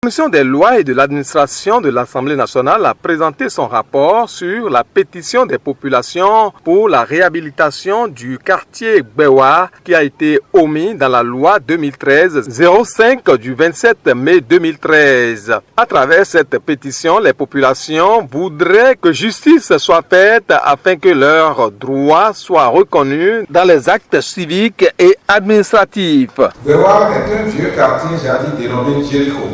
La Commission des lois et de l'administration de l'Assemblée nationale a présenté son rapport sur la pétition des populations pour la réhabilitation du quartier Gbewa qui a été omis dans la loi 2013-05 du 27 mai 2013. À travers cette pétition, les populations voudraient que justice soit faite afin que leurs droits soient reconnus dans les actes civiques et administratifs. Gbewa est un vieux quartier jadis dénommé Jéricho.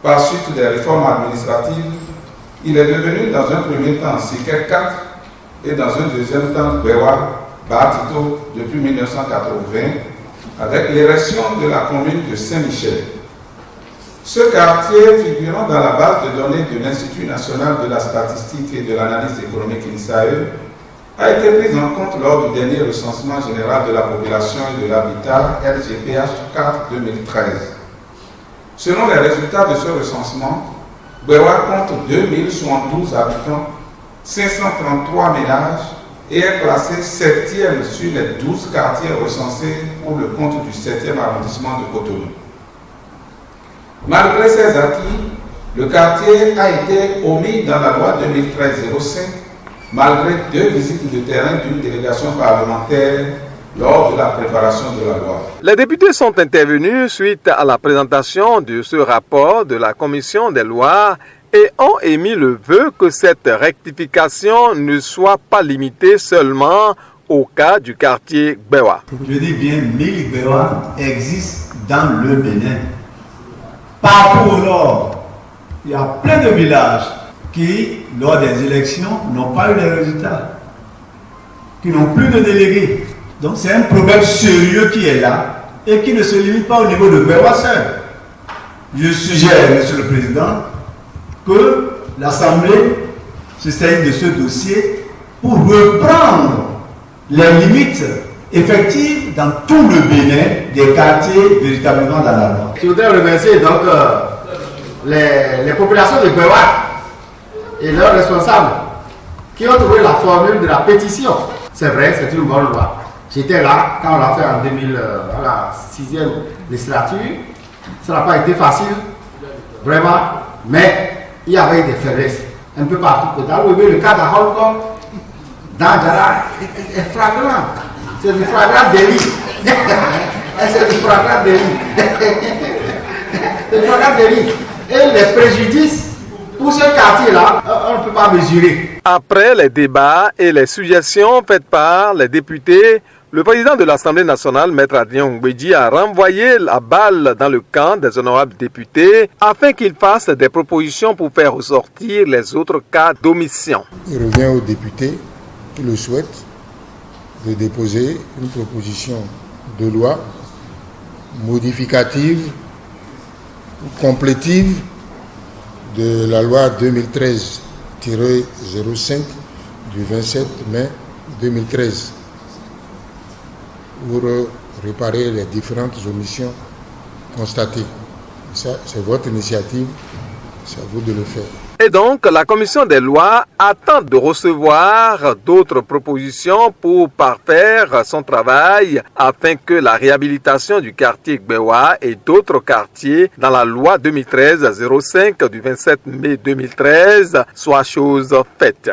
Par suite des réformes administratives, il est devenu dans un premier temps Siket 4 et dans un deuxième temps Gbewa Batito depuis 1980 avec l'érection de la commune de Saint-Michel. Ce quartier, figurant dans la base de données de l'Institut national de la statistique et de l'analyse économique INSAE, a été pris en compte lors du dernier recensement général de la population et de l'habitat LGPH 4 2013. Selon les résultats de ce recensement, Gbewa compte 2072 habitants, 533 ménages et est classé 7e sur les 12 quartiers recensés pour le compte du 7e arrondissement de Cotonou. Malgré ces acquis, le quartier a été omis dans la loi 2013-05 malgré 2 visites de terrain d'une délégation parlementaire lors de la préparation de la loi. Les députés sont intervenus suite à la présentation de ce rapport de la Commission des lois et ont émis le vœu que cette rectification ne soit pas limitée seulement au cas du quartier Gbewa. Je dis bien, 1000 Gbewa existent dans le Bénin. Partout au nord, il y a plein de villages qui, lors des élections, n'ont pas eu les résultats, qui n'ont plus de délégués. Donc c'est un problème sérieux qui est là et qui ne se limite pas au niveau de Gbewa seul. Je suggère, Monsieur le Président, que l'Assemblée se saisisse de ce dossier pour reprendre les limites effectives dans tout le Bénin des quartiers véritablement dans la loi. Je voudrais remercier donc les populations de Gbewa et leurs responsables qui ont trouvé la formule de la pétition. C'est vrai, c'est une bonne loi. J'étais là quand on l'a fait en 2000, à la 6e législature. Ça n'a pas été facile, vraiment, mais il y avait des faiblesses un peu partout. Le cas d'Ahol, dans Djara, est flagrant. C'est du flagrant délit. C'est du flagrant délit. C'est du flagrant délit. Et les préjudices pour ce quartier-là, on ne peut pas mesurer. Après les débats et les suggestions faites par les députés, le président de l'Assemblée nationale, Maître Adrien Ngwedji, a renvoyé la balle dans le camp des honorables députés afin qu'ils fassent des propositions pour faire ressortir les autres cas d'omission. Il revient aux députés qui le souhaitent de déposer une proposition de loi modificative ou complétive de la loi 2013-05 du 27 mai 2013 pour réparer les différentes omissions constatées. Ça, c'est votre initiative, c'est à vous de le faire. Et donc, la Commission des lois attend de recevoir d'autres propositions pour parfaire son travail afin que la réhabilitation du quartier Gbewa et d'autres quartiers dans la loi 2013-05 du 27 mai 2013 soit chose faite.